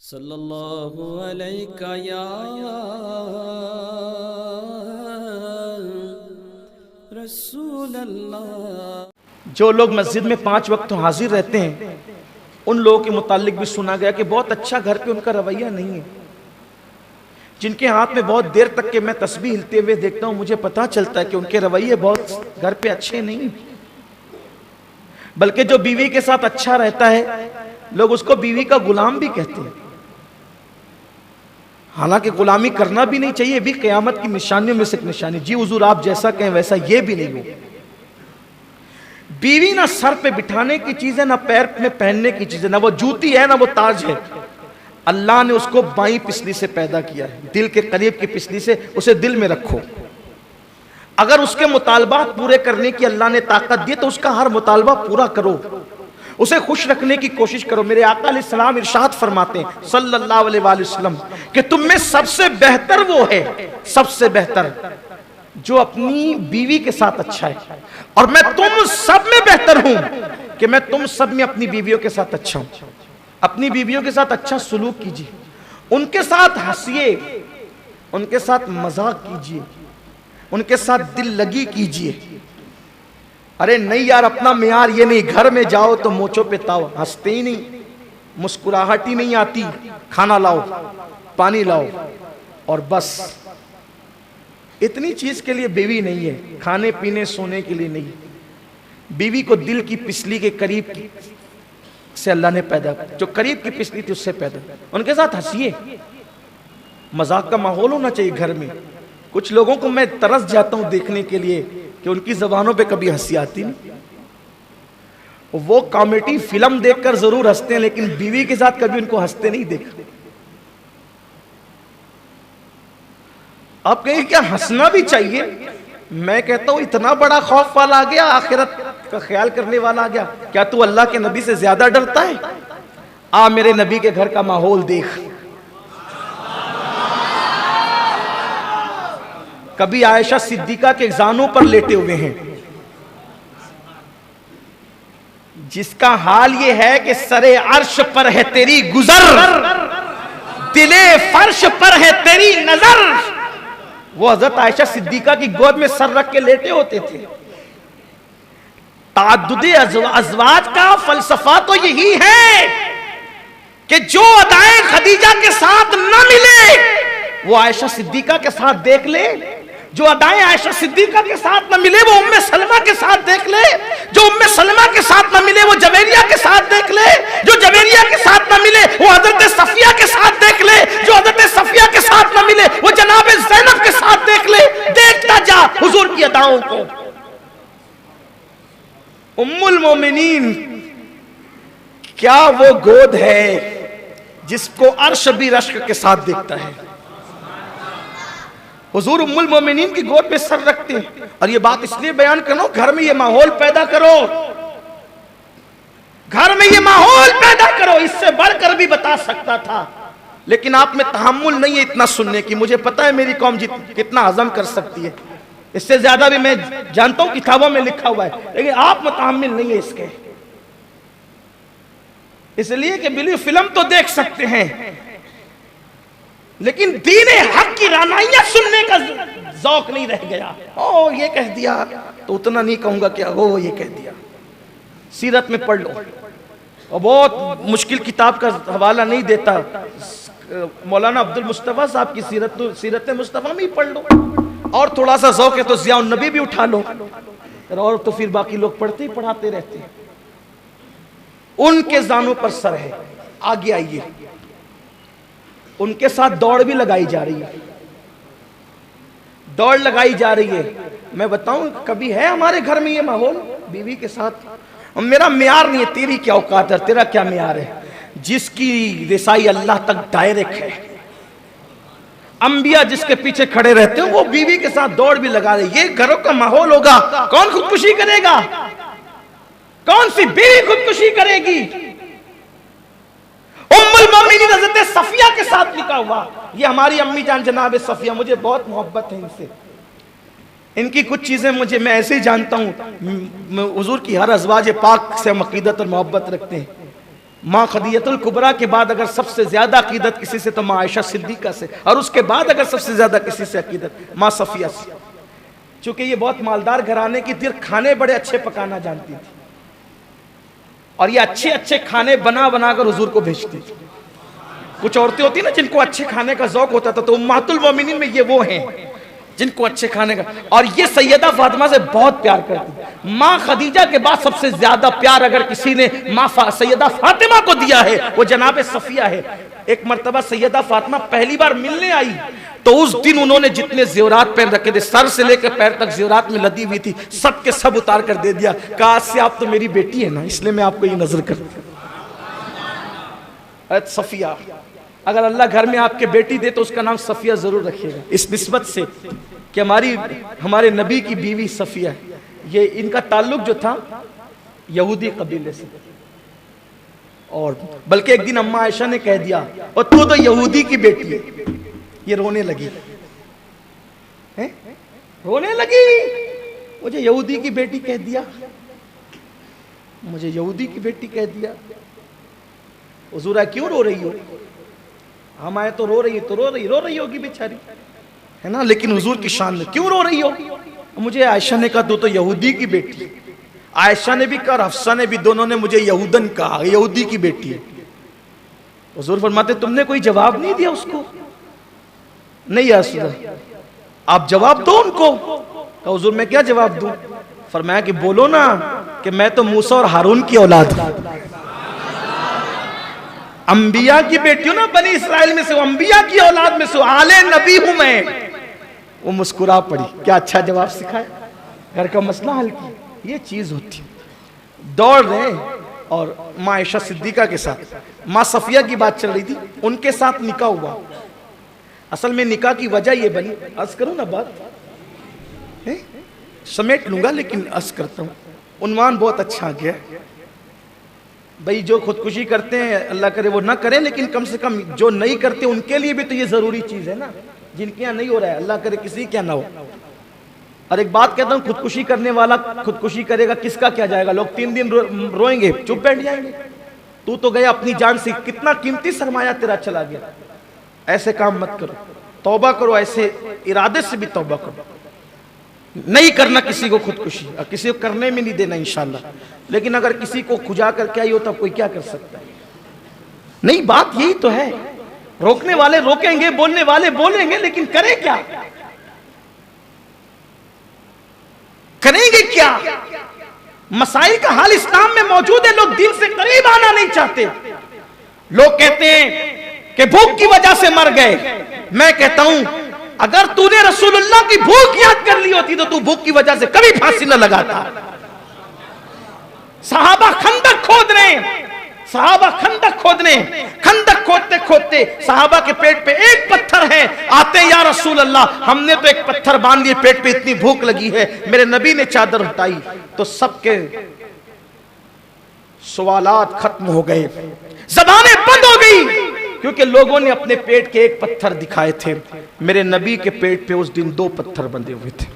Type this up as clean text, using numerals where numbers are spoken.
सल्लल्लाहु अलैका या रसूल अल्लाह। जो लोग मस्जिद में 5 वक्त हाजिर रहते हैं उन लोगों के मुतालिक भी सुना गया कि बहुत अच्छा घर पे उनका रवैया नहीं है। जिनके हाथ में बहुत देर तक के मैं तस्बीह हिलते हुए देखता हूं, मुझे पता चलता है कि उनके रवैये बहुत घर पे अच्छे नहीं। बल्कि जो बीवी के साथ अच्छा रहता है लोग उसको बीवी का गुलाम भी कहते हैं। हालांकि गुलामी करना भी नहीं चाहिए, भी क़यामत की निशानियों में से एक निशानी। जी हुजूर आप जैसा कहें वैसा, ये भी नहीं हो। बीवी ना सर पे बिठाने की चीज है, ना पैर में पहनने की चीज है, ना वो जूती है ना वो ताज है। अल्लाह ने उसको बाईं पिसली से पैदा किया है, दिल के करीब की पिसली से। उसे दिल में रखो। अगर उसके मुतालबात पूरे करने की अल्लाह ने ताकत दी तो उसका हर मुतालबा पूरा करो, उसे खुश रखने की कोशिश करो। मेरे आका अलैहिस्सलाम इरशाद फरमाते हैं सल्लल्लाहु अलैहि वसल्लम कि तुम में सबसे बेहतर वो है, सबसे बेहतर जो अपनी बीवी के साथ अच्छा है। और मैं तुम सब में बेहतर हूं कि मैं तुम सब में अपनी बीवियों के साथ अच्छा हूं। अपनी बीवियों के साथ अच्छा सलूक कीजिए, उनके साथ हंसिए, उनके साथ मजाक कीजिए, उनके साथ दिल लगी कीजिए। अरे नहीं यार, अपना मियार ये नहीं, घर में जाओ तो मोचों पे ताव, हंसते ही नहीं, मुस्कुराहट ही नहीं आती। खाना लाओ, पानी लाओ और बस इतनी चीज के लिए बीवी नहीं है, खाने पीने सोने के लिए नहीं। बीवी को दिल की पिसली के करीब की से अल्लाह ने पैदा, जो करीब की पिसली थी उससे पैदा। उनके साथ हंसिए, मजाक का माहौल होना चाहिए घर में। कुछ लोगों को मैं तरस जाता हूं देखने के लिए कि उनकी जबानों पे कभी हंसी आती नहीं। वो कॉमेडी फिल्म देखकर जरूर हंसते हैं, लेकिन बीवी के साथ कभी उनको हंसते नहीं देखा। आप कहें क्या हंसना भी चाहिए? मैं कहता हूं इतना बड़ा खौफ वाला आ गया, आखिरत का ख्याल करने वाला आ गया, क्या तू अल्लाह के नबी से ज्यादा डरता है? आ मेरे नबी के घर का माहौल देख। कभी आयशा सिद्दीका के ज़ानों पर लेटे हुए हैं, जिसका हाल ये है कि सरे अर्श पर है तेरी गुजर, दिले फर्श पर है तेरी नजर। वो हजरत आयशा सिद्दीका की गोद में सर रख के लेटे होते थे। ताद्दुदे अज़वाज का फलसफा तो यही है कि जो अदाएं खदीजा के साथ न मिले वो आयशा सिद्दीका के साथ देख ले, जो अदाएं आयशा सिद्दीका के साथ न मिले वो उम्मे सलमा के साथ देख ले, जो उम्मे सलमा के साथ न मिले वो जवेरिया के साथ देख ले, जो जवेरिया के साथ न मिले वो हजरत सफिया के साथ देख ले, जो हजरत सफिया के साथ न मिले वो जनाब ज़ैनब के साथ देख ले। देखता जा हुजूर की अदाओं को। उम्मुल मोमिनीन क्या वो गोद है जिसको अर्श भी रश्क के साथ देखता है। हुजूर उम्मुल मोमिनीन की गोद में सर रखते हैं। और ये बात इसलिए बयान करो, घर में ये माहौल पैदा करो, घर में ये माहौल पैदा करो। इससे बढ़कर भी बता सकता था, लेकिन आप में तहम्मुल नहीं है इतना सुनने की। मुझे पता है मेरी कौम कितना हजम कर सकती है, इससे ज्यादा भी मैं जानता हूं, किताबों में लिखा हुआ है, लेकिन आप मुतहम्मिल नहीं है इसके। इसलिए कि बिल्कुल फिल्म तो देख सकते हैं, लेकिन दीन हक की रानाइयां सुनने का जौक नहीं रह गया। ओ ये कह दिया तो उतना नहीं कहूंगा, क्या हो ये कह दिया। सीरत में पढ़ लो, और बहुत मुश्किल किताब का हवाला नहीं देता, मौलाना अब्दुल मुस्तफा साहब की सीरत मुस्तफा में ही पढ़ लो। और थोड़ा सा जौक है तो ज़िया नबी भी उठा लो, और तो फिर बाकी लोग पढ़ते ही पढ़ाते रहते हैं। उनके जानों पर सर है। आगे आइए, उनके साथ दौड़ भी लगाई जा रही है, दौड़ लगाई जा रही है। मैं बताऊं, कभी है हमारे घर में ये माहौल बीवी के साथ? मेरा मियार नहीं है, तेरी क्या औकात है, तेरा क्या मियार है? जिसकी रिसाई अल्लाह तक डायरेक्ट है, अंबिया जिसके पीछे खड़े रहते हैं वो बीवी के साथ दौड़ भी लगा रहे। ये घरों का माहौल होगा, कौन खुदकुशी करेगा? कौन सी बीवी खुदकुशी करेगी? उम्मुल मोमिनीन हज़रत सफिया के साथ लिखा हुआ। ये हमारी अम्मी जान जनाब सफिया, मुझे बहुत मोहब्बत है इनसे। इनकी कुछ चीजें मैं ऐसे ही जानता हूँ। हुजूर की हर अज़वाज पाक से हम अक़ीदत और मोहब्बत रखते हैं। माँ खदीजतुल कुबरा के बाद अगर सबसे ज्यादा अकीदत किसी से तो माँ आयशा सिद्दीका से, और उसके बाद अगर सबसे ज्यादा किसी से अकीदत माँ सफिया से। चूंकि ये बहुत मालदार घराने की थी, खाने बड़े अच्छे पकाना जानती थी, और ये अच्छे अच्छे खाने बना बना कर हुजूर को भेजती थी। कुछ औरतें होती ना जिनको अच्छे खाने का शौक होता था, तो उम्महातुल मोमिनीन में ये वो हैं जिनको अच्छे खाने का, और ये सैयदा फातिमा से बहुत प्यार करती। माँ खदीजा के बाद सबसे ज्यादा प्यार अगर किसी ने माँ सैयदा फातिमा को दिया है वो जनाब सफिया है। एक मर्तबा सैयदा फातिमा पहली बार मिलने आई तो उस दिन उन्होंने जितने ज़ेवरात पहन रखे थे, सर से लेकर पैर तक ज़ेवरात में लदी हुई थी, सब के सब उतार कर दे दिया। कहा आज से आप तो मेरी बेटी है ना, इसलिए मैं आपको ये नजर करती हूं। सफिया, अगर अल्लाह घर में आपके बेटी दे तो उसका नाम सफिया जरूर रखिएगा, इस निस्बत से कि हमारे नबी की बीवी सफिया है। ये इनका ताल्लुक जो था यहूदी कबीले से, और बल्कि एक दिन अम्मा आयशा ने कह दिया और तू तो यहूदी की बेटी है। ये रोने लगी, रोने लगी, मुझे यहूदी की बेटी कह दिया, मुझे यहूदी की बेटी कह दिया। हुजूरा क्यों रो रही हो? हम आए तो रो रही है, तो रो रही होगी बेचारी, है ना, लेकिन हुजूर की शान में क्यों रो रही हो? मुझे आयशा ने कहा तू तो यहूदी की बेटी है। आयशा ने भी कहा, हफ्सा ने भी, दोनों ने मुझे यहूदन कहा, यहूदी की बेटी है। हुजूर फरमाते तुमने कोई जवाब नहीं दिया उसको? नहीं या रसूल, आप जवाब दो उनको। कहा हुजूर मैं क्या जवाब दूं? फरमाया कि बोलो ना कि मैं तो मूसा और हारून की औलाद हूं, अंबिया की बेटी हूं ना, बनी इसराइल में से, अंबिया की औलाद में से, आले नबी हूं मैं। वो मुस्कुरा पड़ी, क्या अच्छा जवाब सिखाया, घर का मसला हल किया। ये चीज होती, दौड़ रहे। और माँ आयशा सिद्दीका के साथ माँ सफिया की बात चल रही थी, उनके साथ निकाह हुआ। असल में निकाह की वजह ये बनी, अर्ज करूं ना बात है? समेट लूंगा लेकिन अर्ज करता हूं, उन्वान बहुत अच्छा आ गया भाई। जो खुदकुशी करते हैं अल्लाह करे वो ना करें, लेकिन कम से कम जो नहीं करते उनके लिए भी तो ये जरूरी चीज है ना, जिनके यहाँ नहीं हो रहा है अल्लाह करे किसी क्या ना हो। और एक बात कहता हूँ, खुदकुशी करने वाला खुदकुशी करेगा, किसका क्या जाएगा? लोग 3 दिन रोएंगे, चुप बैठ जाएंगे। तू तो गया अपनी जान से, कितना कीमती सरमाया तेरा चला गया। ऐसे काम मत करो, तौबा करो, ऐसे इरादे से भी तौबा करो। नहीं करना किसी को खुदकुशी, और किसी को करने में नहीं देना इंशाल्लाह। लेकिन अगर किसी को खुजा कर क्या ही होता, कोई क्या कर सकता है? नहीं, बात यही तो है, रोकने वाले रोकेंगे, बोलने वाले बोलेंगे, लेकिन करें क्या? करेंगे क्या? मसाइल का हाल इस्लाम में मौजूद है, लोग दिन से करीब आना नहीं चाहते। लोग कहते हैं कि भूख की वजह से मर गए। मैं कहता हूं अगर तूने रसूलुल्लाह की भूख याद कर ली होती तो तू भूख की वजह से कभी फांसी न लगाता। सहाबा खंदक खोद रहे हैं, सहाबा खंदक खोद रहे हैं, खंदक खोदते खोदते सहाबा के पेट पे एक पत्थर है, आते या रसूल अल्लाह, हमने तो एक पत्थर बांध लिए, पेट पे इतनी भूख लगी है। मेरे नबी ने चादर हटाई तो सबके सवालात खत्म हो गए, ज़बानें बंद हो गई, क्योंकि लोगों ने अपने पेट के एक पत्थर दिखाए थे। मेरे नबी के पेट पे उस दिन 2 पत्थर बंधे हुए थे।